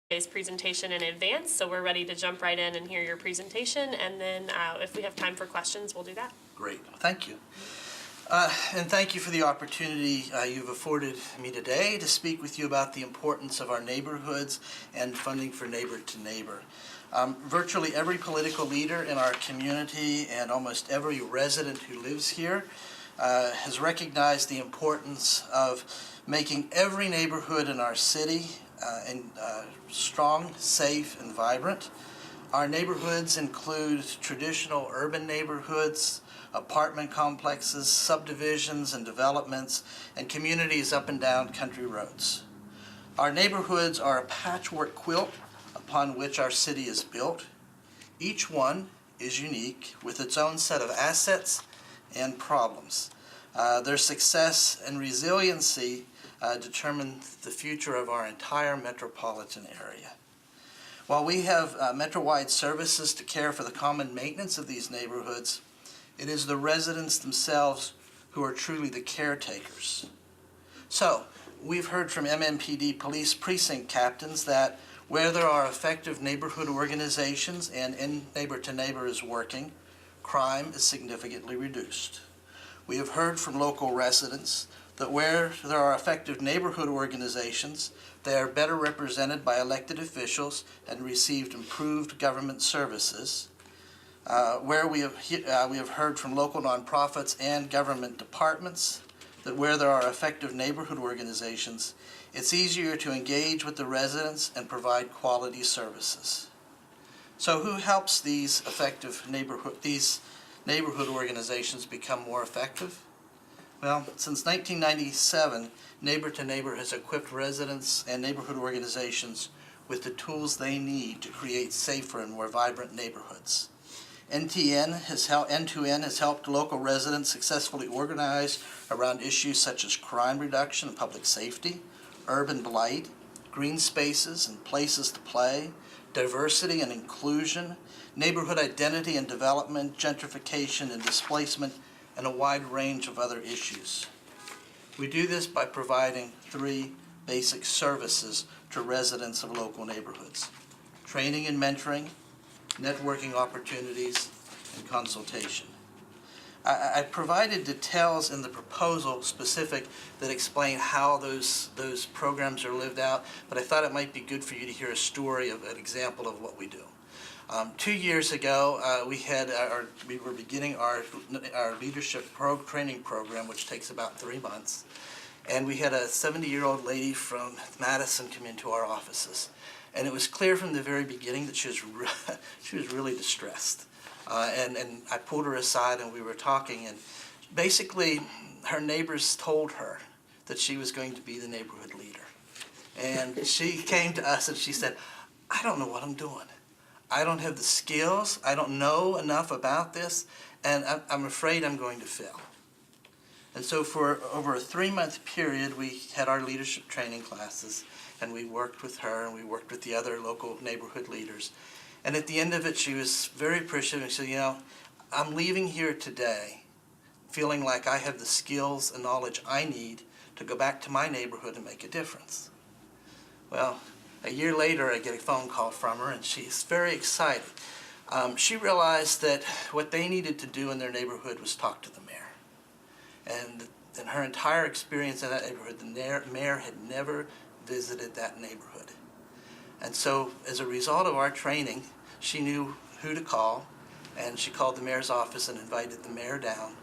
today's presentation in advance, so we're ready to jump right in and hear your presentation, and then if we have time for questions, we'll do that. Great, thank you. And thank you for the opportunity you've afforded me today to speak with you about the importance of our neighborhoods and funding for neighbor to neighbor. Virtually every political leader in our community and almost every resident who lives here has recognized the importance of making every neighborhood in our city strong, safe, and vibrant. Our neighborhoods include traditional urban neighborhoods, apartment complexes, subdivisions and developments, and communities up and down country roads. Our neighborhoods are a patchwork quilt upon which our city is built. Each one is unique with its own set of assets and problems. Their success and resiliency determine the future of our entire metropolitan area. While we have metro-wide services to care for the common maintenance of these neighborhoods, it is the residents themselves who are truly the caretakers. So, we've heard from MMPD police precinct captains that where there are effective neighborhood organizations and neighbor to neighbor is working, crime is significantly reduced. We have heard from local residents that where there are effective neighborhood organizations, they are better represented by elected officials and received improved government services. Where we have heard from local nonprofits and government departments that where there are effective neighborhood organizations, it's easier to engage with the residents and provide quality services. So who helps these neighborhood organizations become more effective? Well, since 1997, Neighbor to Neighbor has equipped residents and neighborhood organizations with the tools they need to create safer and more vibrant neighborhoods. N2N has helped local residents successfully organize around issues such as crime reduction and public safety, urban blight, green spaces and places to play, diversity and inclusion, neighborhood identity and development, gentrification and displacement, and a wide range of other issues. We do this by providing 3 basic services to residents of local neighborhoods: training and mentoring, networking opportunities, and consultation. I provided details in the proposal specific that explain how those programs are lived out, but I thought it might be good for you to hear a story of an example of what we do. 2 years ago, we were beginning our leadership training program, which takes about 3 months, and we had a 70-year-old lady from Madison come into our offices. And it was clear from the very beginning that she was really distressed. And I pulled her aside and we were talking, and basically her neighbors told her that she was going to be the neighborhood leader. And she came to us and she said, "I don't know what I'm doing. I don't have the skills, I don't know enough about this, and I'm afraid I'm going to fail." And so for over a 3-month period, we had our leadership training classes, and we worked with her, and we worked with the other local neighborhood leaders. And at the end of it, she was very appreciative, and she said, "You know, I'm leaving here today feeling like I have the skills and knowledge I need to go back to my neighborhood and make a difference." Well, a year later, I get a phone call from her, and she's very excited. She realized that what they needed to do in their neighborhood was talk to the mayor. And in her entire experience in that neighborhood, the mayor had never visited that neighborhood. And so, as a result of our training, she knew who to call, and she called the mayor's office and invited the mayor down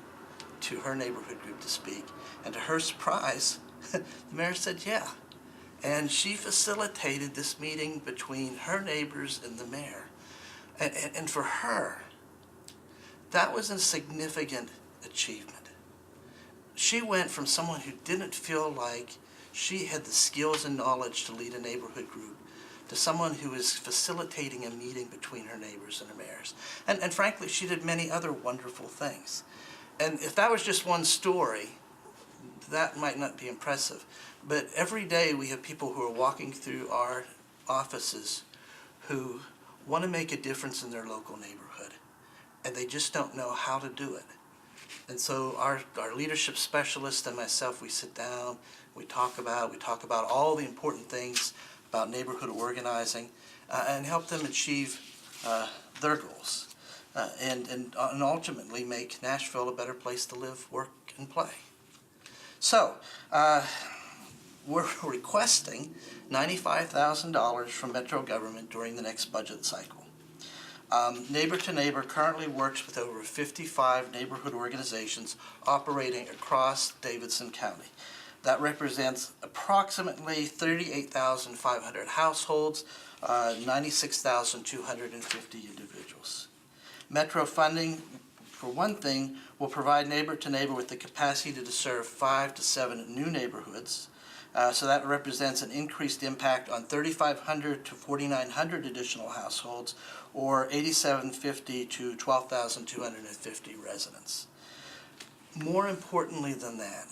to her neighborhood group to speak. And to her surprise, the mayor said, "Yeah." And she facilitated this meeting between her neighbors and the mayor. And for her, that was a significant achievement. She went from someone who didn't feel like she had the skills and knowledge to lead a neighborhood group to someone who was facilitating a meeting between her neighbors and her mayors. And frankly, she did many other wonderful things. And if that was just one story, that might not be impressive. But every day we have people who are walking through our offices who want to make a difference in their local neighborhood, and they just don't know how to do it. And so our leadership specialist and myself, we sit down, we talk about all the important things about neighborhood organizing, and help them achieve their goals, and ultimately make Nashville a better place to live, work, and play. So, we're requesting $95,000 from Metro government during the next budget cycle. Neighbor to Neighbor currently works with over 55 neighborhood organizations operating across Davidson County. That represents approximately 38,500 households, 96,250 individuals. Metro funding, for one thing, will provide Neighbor to Neighbor with the capacity to serve 5 to 7 new neighborhoods. So that represents an increased impact on 3,500 to 4,900 additional households, or 8,750 to 12,250 residents. More importantly than that,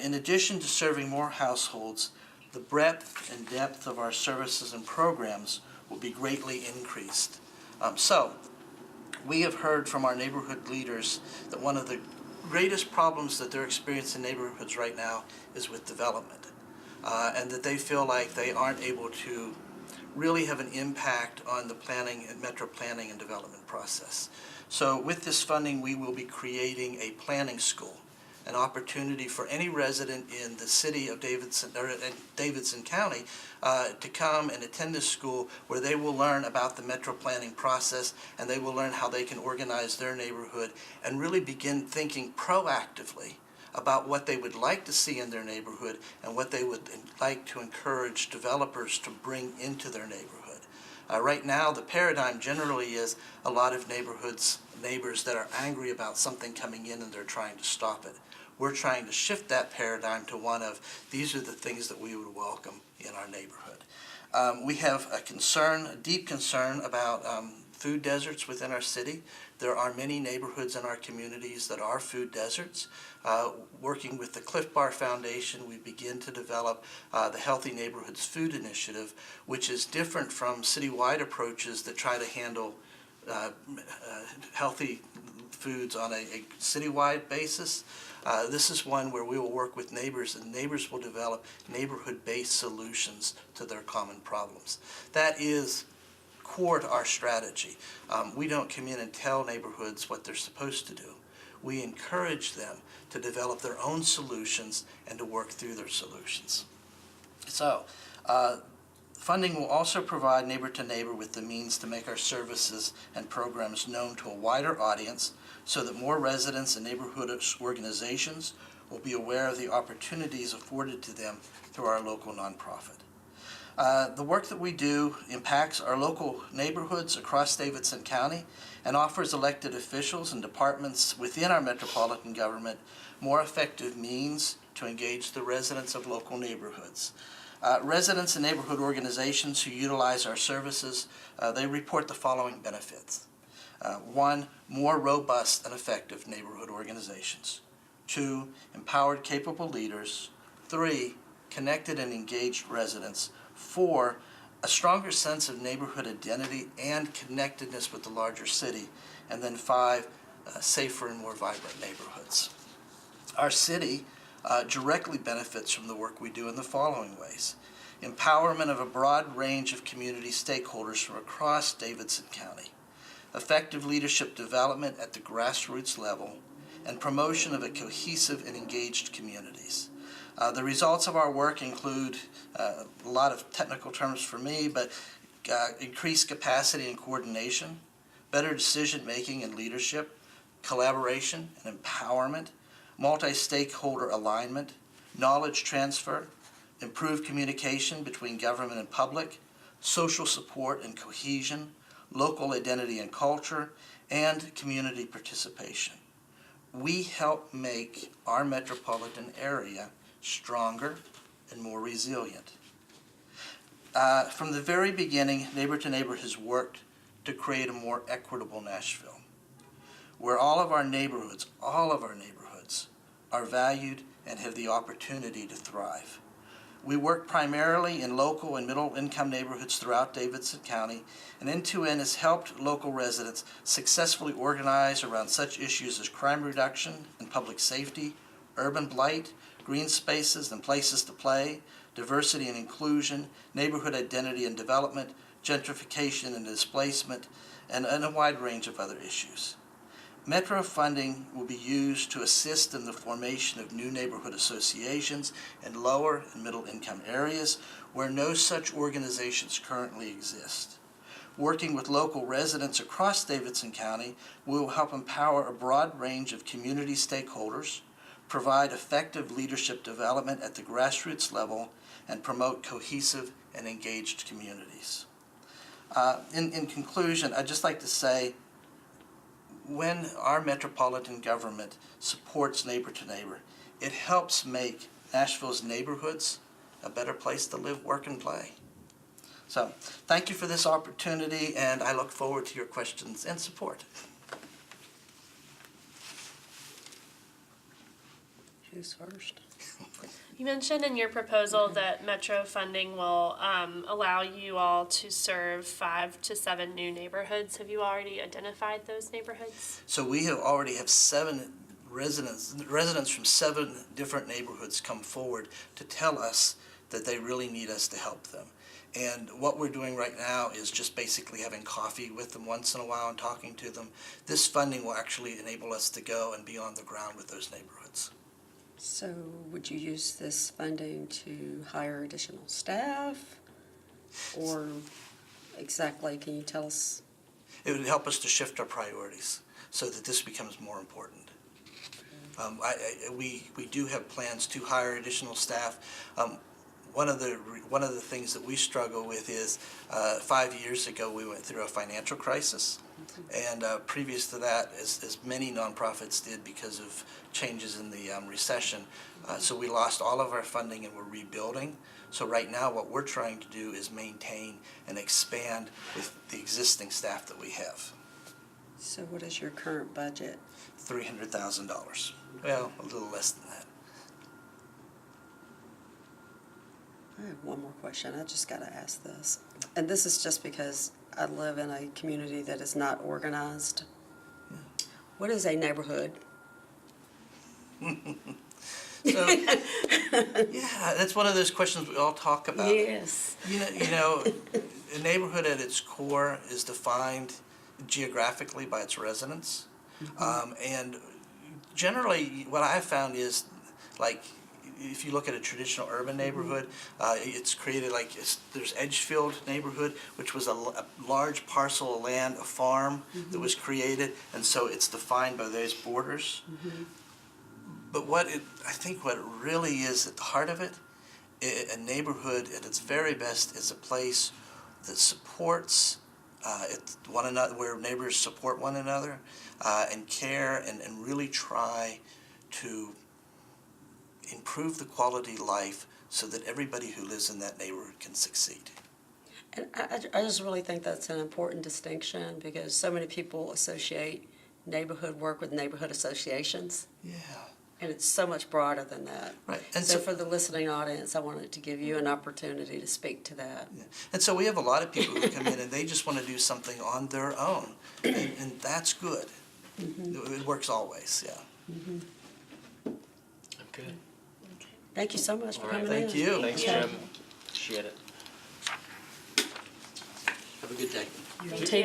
in addition to serving more households, the breadth and depth of our services and programs will be greatly increased. So, we have heard from our neighborhood leaders that one of the greatest problems that they're experiencing in neighborhoods right now is with development, and that they feel like they aren't able to really have an impact on the planning and metro planning and development process. So with this funding, we will be creating a planning school, an opportunity for any resident in the city of Davidson, or in Davidson County, to come and attend this school where they will learn about the metro planning process, and they will learn how they can organize their neighborhood and really begin thinking proactively about what they would like to see in their neighborhood and what they would like to encourage developers to bring into their neighborhood. Right now, the paradigm generally is a lot of neighbors that are angry about something coming in and they're trying to stop it. We're trying to shift that paradigm to one of, these are the things that we would welcome in our neighborhood. We have a deep concern about food deserts within our city. There are many neighborhoods in our communities that are food deserts. Working with the Cliff Bar Foundation, we begin to develop the Healthy Neighborhoods Food Initiative, which is different from citywide approaches that try to handle healthy foods on a citywide basis. This is one where we will work with neighbors, and neighbors will develop neighborhood-based solutions to their common problems. That is core to our strategy. We don't come in and tell neighborhoods what they're supposed to do. We encourage them to develop their own solutions and to work through their solutions. So, funding will also provide Neighbor to Neighbor with the means to make our services and programs known to a wider audience, so that more residents and neighborhood organizations will be aware of the opportunities afforded to them through our local nonprofit. The work that we do impacts our local neighborhoods across Davidson County and offers elected officials and departments within our metropolitan government more effective means to engage the residents of local neighborhoods. Residents and neighborhood organizations who utilize our services, they report the following benefits. 1, more robust and effective neighborhood organizations. 2, empowered, capable leaders. 3, connected and engaged residents. 4, a stronger sense of neighborhood identity and connectedness with the larger city. And then 5, safer and more vibrant neighborhoods. Our city directly benefits from the work we do in the following ways. Empowerment of a broad range of community stakeholders from across Davidson County. Effective leadership development at the grassroots level, and promotion of a cohesive and engaged communities. The results of our work include a lot of technical terms for me, but increased capacity and coordination, better decision-making and leadership, collaboration and empowerment, multi-stakeholder alignment, knowledge transfer, improved communication between government and public, social support and cohesion, local identity and culture, and community participation. We help make our metropolitan area stronger and more resilient. From the very beginning, Neighbor to Neighbor has worked to create a more equitable Nashville, where all of our neighborhoods are valued and have the opportunity to thrive. We work primarily in local and middle-income neighborhoods throughout Davidson County, and N2N has helped local residents successfully organize around such issues as crime reduction and public safety, urban blight, green spaces and places to play, diversity and inclusion, neighborhood identity and development, gentrification and displacement, and a wide range of other issues. Metro funding will be used to assist in the formation of new neighborhood associations in lower and middle income areas where no such organizations currently exist. Working with local residents across Davidson County, we will help empower a broad range of community stakeholders, provide effective leadership development at the grassroots level, and promote cohesive and engaged communities. In conclusion, I'd just like to say, when our metropolitan government supports neighbor to neighbor, it helps make Nashville's neighborhoods a better place to live, work, and play. So, thank you for this opportunity, and I look forward to your questions and support. Who's first? You mentioned in your proposal that Metro funding will allow you all to serve 5 to 7 new neighborhoods. Have you already identified those neighborhoods? So we already have 7 residents from 7 different neighborhoods come forward to tell us that they really need us to help them. And what we're doing right now is just basically having coffee with them once in a while and talking to them. This funding will actually enable us to go and be on the ground with those neighborhoods. So would you use this funding to hire additional staff? Or exactly, can you tell us? It would help us to shift our priorities so that this becomes more important. We do have plans to hire additional staff. One of the things that we struggle with is 5 years ago we went through a financial crisis, and previous to that, as many nonprofits did because of changes in the recession, so we lost all of our funding and we're rebuilding. So right now what we're trying to do is maintain and expand with the existing staff that we have. So what is your current budget? $300,000. Well, a little less than that. I have one more question. I just got to ask this. And this is just because I live in a community that is not organized. Yeah. What is a neighborhood? So, yeah, that's one of those questions we all talk about. Yes. You know, a neighborhood at its core is defined geographically by its residents. And generally, what I've found is, like, if you look at a traditional urban neighborhood, it's created like there's Edgefield neighborhood, which was a large parcel of land, a farm that was created, and so it's defined by those borders. But I think what it really is at the heart of it, a neighborhood at its very best is a place that supports one another, where neighbors support one another and care and really try to improve the quality of life so that everybody who lives in that neighborhood can succeed. And I just really think that's an important distinction because so many people associate neighborhood work with neighborhood associations. Yeah. And it's so much broader than that. Right. And So for the listening audience, I wanted to give you an opportunity to speak to that. Yeah. And so we have a lot of people who come in and they just want to do something on their own, and that's good. It works always, yeah. Good. Thank you so much for All right, coming in. Thank you. Thanks, Yeah. Jim. Appreciate it. Have a good day. TV